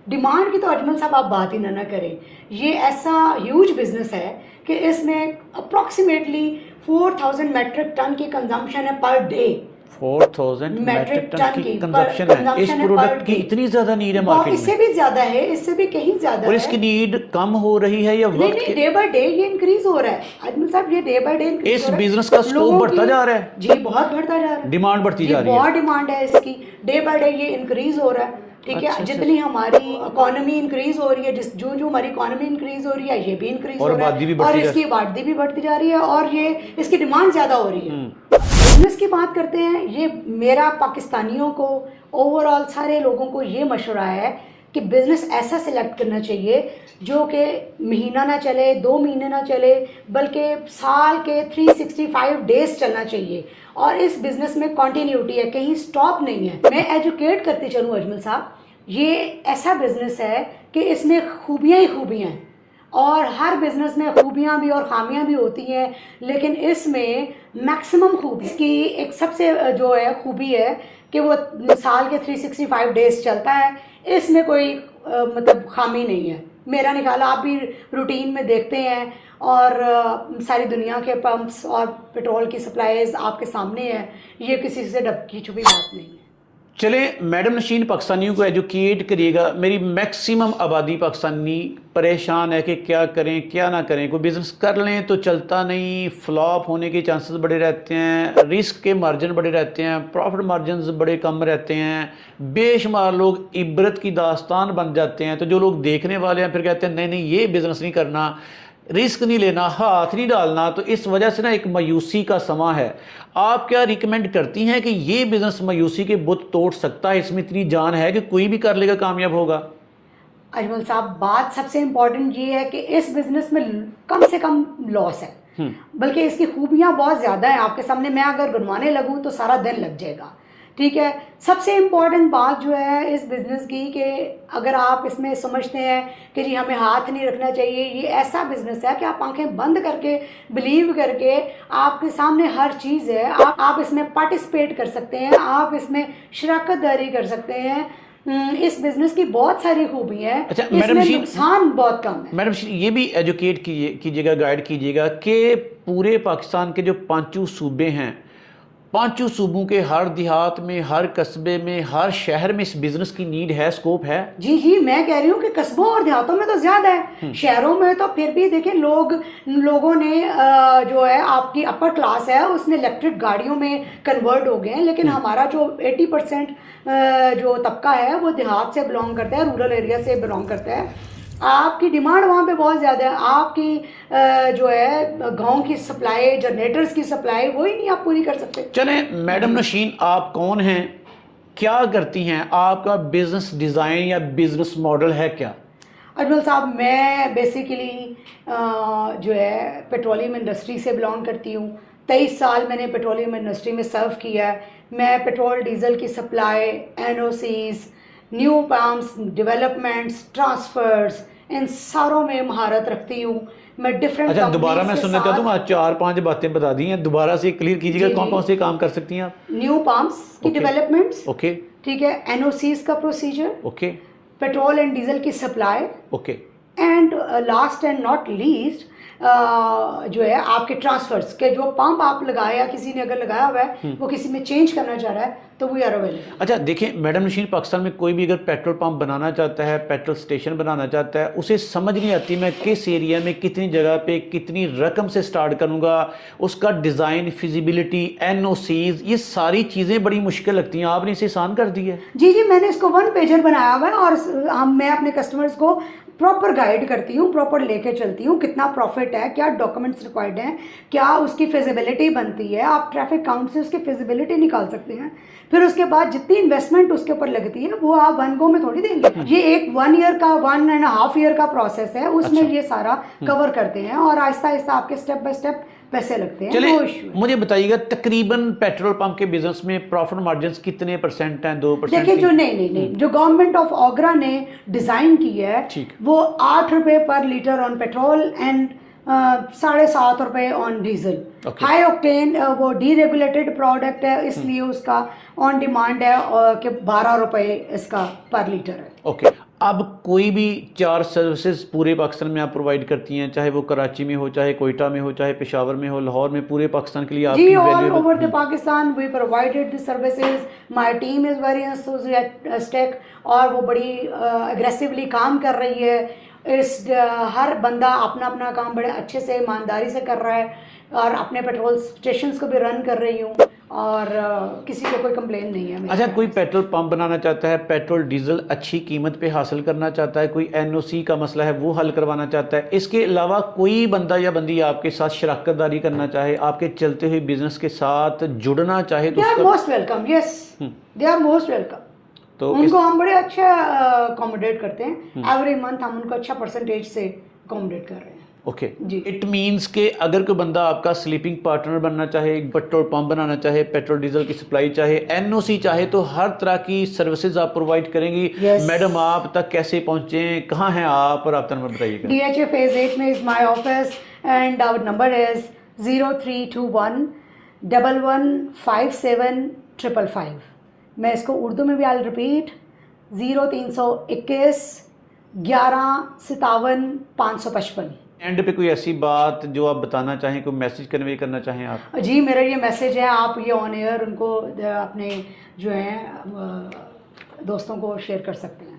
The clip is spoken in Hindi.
डिमांड की तो अजमल साहब आप बात ही ना करें। ये ऐसा ह्यूज बिजनेस है कि इसमें अप्रॉक्सीमेटली 4000 मेट्रिक टन की कंजम्पशन है पर डे। 4000 मेट्रिक टन की कंजप्शन है। इस प्रोडक्ट की इतनी ज्यादा नीड है मार्केट में? इससे भी ज्यादा है, इससे भी कहीं ज्यादा और है। इसकी नीड कम हो रही है या नहीं नहीं, डे बाय डे ये इंक्रीज हो रहा है अजमल साहब, ये डे बाय डे इंक्रीज इस हो रहा है। बिजनेस का स्कोप बढ़ता जा रहा है जी, बहुत बढ़ता जा रहा है, डिमांड बढ़ती जा रही है, बहुत डिमांड है इसकी, डे बाय डे ये इंक्रीज हो रहा है। ठीक है, जितनी हमारी इकोनॉमी इंक्रीज हो रही है, जिस जो जो हमारी इकोनॉमी इंक्रीज हो रही है, ये भी इंक्रीज हो रहा है और इसकी आबादी भी बढ़ती जा रही है और ये इसकी डिमांड ज्यादा हो रही है। बिजनेस की बात करते हैं, ये मेरा पाकिस्तानियों को, ओवरऑल सारे लोगों को ये मशवरा है कि बिज़नेस ऐसा सिलेक्ट करना चाहिए जो कि महीना ना चले, 2 महीने ना चले, बल्कि साल के 365 डेज चलना चाहिए। और इस बिज़नेस में कंटिन्यूटी है, कहीं स्टॉप नहीं है। मैं एजुकेट करती चलूँ अजमल साहब, ये ऐसा बिज़नेस है कि इसमें खूबियाँ ही खूबियाँ हैं और हर बिज़नेस में खूबियाँ भी और खामियाँ भी होती हैं, लेकिन इसमें मैक्सिमम खूबी इसकी एक सबसे जो है खूबी है कि वो साल के 365 डेज चलता है। इसमें कोई मतलब खामी नहीं है, मेरा निकाला आप भी रूटीन में देखते हैं और सारी दुनिया के पंप्स और पेट्रोल की सप्लाईज आपके सामने है, ये किसी से ढकी छुपी बात नहीं है। चले मैडम नशीन पाकिस्तानियों को एजुकेट करिएगा। मेरी मैक्सिमम आबादी पाकिस्तानी परेशान है कि क्या करें क्या ना करें। कोई बिज़नेस कर लें तो चलता नहीं, फ्लॉप होने के चांसेस बड़े रहते हैं, रिस्क के मार्जिन बड़े रहते हैं, प्रॉफिट मार्जिन बड़े कम रहते हैं, बेशुमार लोग इबरत की दास्तान बन जाते हैं। तो जो लोग देखने वाले हैं फिर कहते हैं नहीं नहीं ये बिज़नेस नहीं करना, रिस्क नहीं लेना, हाथ नहीं डालना। तो इस वजह से ना एक मायूसी का समा है। आप क्या रिकमेंड करती हैं कि ये बिज़नेस मायूसी के बुत तोड़ सकता है, इसमें इतनी जान है कि कोई भी कर लेगा, कामयाब होगा? अजमल साहब, बात सबसे इम्पॉर्टेंट ये है कि इस बिज़नेस में कम से कम लॉस है, बल्कि इसकी खूबियाँ बहुत ज़्यादा हैं। आपके सामने मैं अगर गिनवाने लगूँ तो सारा दिन लग जाएगा। ठीक है, सबसे इम्पॉर्टेंट बात जो है इस बिज़नेस की कि अगर आप इसमें समझते हैं कि जी हमें हाथ नहीं रखना चाहिए, ये ऐसा बिज़नेस है कि आप आंखें बंद करके बिलीव करके आपके सामने हर चीज़ है, आप इसमें पार्टिसिपेट कर सकते हैं, आप इसमें शराकत दारी कर सकते हैं। इस बिज़नेस की बहुत सारी खूबी है। अच्छा मैडम, नुकसान बहुत कम है। मैडम ये भी एजुकेट कीजिएगा, गाइड कीजिएगा कि पूरे पाकिस्तान के जो 5 सूबे हैं, 5 सूबों के हर देहात में, हर कस्बे में, हर शहर में इस बिजनेस की नीड है, स्कोप है? जी जी, मैं कह रही हूँ कि कस्बों और देहातों में तो ज्यादा है, शहरों में तो फिर भी देखिए लोगों ने जो है आपकी अपर क्लास है उसने इलेक्ट्रिक गाड़ियों में कन्वर्ट हो गए हैं, लेकिन हमारा जो 80% जो तबका है वो देहात से बिलोंग करता है, रूरल एरिया से बिलोंग करता है। आपकी डिमांड वहाँ पे बहुत ज़्यादा है, आपकी जो है गांव की सप्लाई, जनरेटर्स की सप्लाई वही नहीं आप पूरी कर सकते। चले मैडम नशीन, आप कौन हैं, क्या करती हैं, आपका बिजनेस डिज़ाइन या बिजनेस मॉडल है क्या? अजमल साहब, मैं बेसिकली जो है पेट्रोलियम इंडस्ट्री से बिलोंग करती हूँ। 23 साल मैंने पेट्रोलियम इंडस्ट्री में सर्व किया है। मैं पेट्रोल डीजल की supply, NOCs, new pumps, developments, transfers, इन सारों में महारत रखती हूँ। मैं डिफरेंट अच्छा दोबारा मैं सुनना चाहता हूँ, आज 4-5 बातें बता दी हैं, दोबारा से क्लियर कीजिएगा कौन कौन से काम कर सकती हैं आप? न्यू पम्प्स की डेवलपमेंट्स, ओके, ठीक है, एनओसीज का procedure, okay, petrol and diesel की supply, okay, and last and not least जो है आपके ट्रांसफर्स के, जो पंप आप लगाया, किसी ने अगर लगाया हुआ है वो किसी में चेंज करना चाह रहा है तो वी आर अवेलेबल। अच्छा देखिए मैडम नशीन, पाकिस्तान में कोई भी अगर पेट्रोल पंप बनाना चाहता है, पेट्रोल स्टेशन बनाना चाहता है, उसे समझ नहीं आती मैं किस एरिया में, कितनी जगह पे, कितनी रकम से स्टार्ट करूँगा, उसका डिज़ाइन, फिजिबिलिटी, एनओसीज, ये सारी चीज़ें बड़ी मुश्किल लगती हैं। आपने इसे आसान कर दी है। जी जी, मैंने इसको 1 पेजर बनाया हुआ है और मैं अपने कस्टमर्स को प्रॉपर गाइड करती हूँ, प्रॉपर लेके चलती हूँ, कितना प्रॉफिट है, क्या डॉक्यूमेंट्स रिक्वायर्ड हैं, क्या उसकी फिजिबिलिटी बनती है, आप ट्रैफिक काउंट से उसकी फिजिबिलिटी निकाल सकते हैं। फिर उसके बाद जितनी इन्वेस्टमेंट उसके ऊपर लगती है वो आप 1 गो में थोड़ी देंगे। ये एक 1 ईयर का, 1.5 ईयर का प्रोसेस है, उसमें ये सारा कवर करते हैं और आहिस्ता आहिस्ता आपके स्टेप बाय स्टेप पैसे लगते हैं। चलिए मुझे बताइएगा तकरीबन पेट्रोल पंप के बिजनेस में प्रॉफिट मार्जिन कितने % हैं? 2%? देखिए जो नहीं जो गवर्नमेंट ऑफ ओगरा ने डिजाइन की है वो 8 रुपए पर लीटर ऑन पेट्रोल एंड 7.5 रुपए ऑन डीजल। हाई ऑक्टेन वो डीरेगुलेटेड प्रोडक्ट है, इसलिए उसका ऑन डिमांड है कि 12 रुपए इसका पर लीटर है। ओके, अब कोई भी 4 सर्विसेज पूरे पाकिस्तान में आप प्रोवाइड करती हैं, चाहे वो कराची में हो, चाहे कोयटा में हो, चाहे पेशावर में हो, लाहौर में, पूरे पाकिस्तान के लिए जी, आपकी all over the Pakistan we provided the services. My team is very enthusiastic और वो बड़ी एग्रेसिवली काम कर रही है। हर बंदा अपना अपना काम बड़े अच्छे से ईमानदारी से कर रहा है और अपने पेट्रोल स्टेशंस को भी रन कर रही हूँ और किसी को कोई कंप्लेन नहीं है। अच्छा, कोई पेट्रोल पंप बनाना चाहता है, पेट्रोल डीजल अच्छी कीमत पे हासिल करना चाहता है, कोई एनओसी का मसला है वो हल करवाना चाहता है, इसके अलावा कोई बंदा या बंदी आपके साथ शराकत दारी करना चाहे, आपके चलते हुए बिजनेस के साथ जुड़ना चाहे तो they are most welcome. Yes, they are most welcome. तो उनको हम बड़े अच्छा अकोमोडेट करते हैं। एवरी मंथ हम उनको अच्छा परसेंटेज से अकोमोडेट कर रहे हैं। ओके जी, इट मीन्स के अगर कोई बंदा आपका स्लीपिंग पार्टनर बनना चाहे, पेट्रोल पंप बनाना चाहे, पेट्रोल डीजल की सप्लाई चाहे, एनओसी चाहे, तो हर तरह की सर्विसेज आप प्रोवाइड करेंगी। Yes. मैडम आप तक कैसे पहुंचे, कहाँ हैं आप, और आप नंबर बताइएगा। DHA फेज 8 में is my office and our number is 0321 1157 555। मैं इसको उर्दू में भी आई रिपीट 0321 1157 555। एंड पे कोई ऐसी बात जो आप बताना चाहें, कोई मैसेज कन्वे करना चाहें आप? जी, मेरा ये मैसेज है, आप ये ऑन एयर उनको अपने जो है दोस्तों को शेयर कर सकते हैं।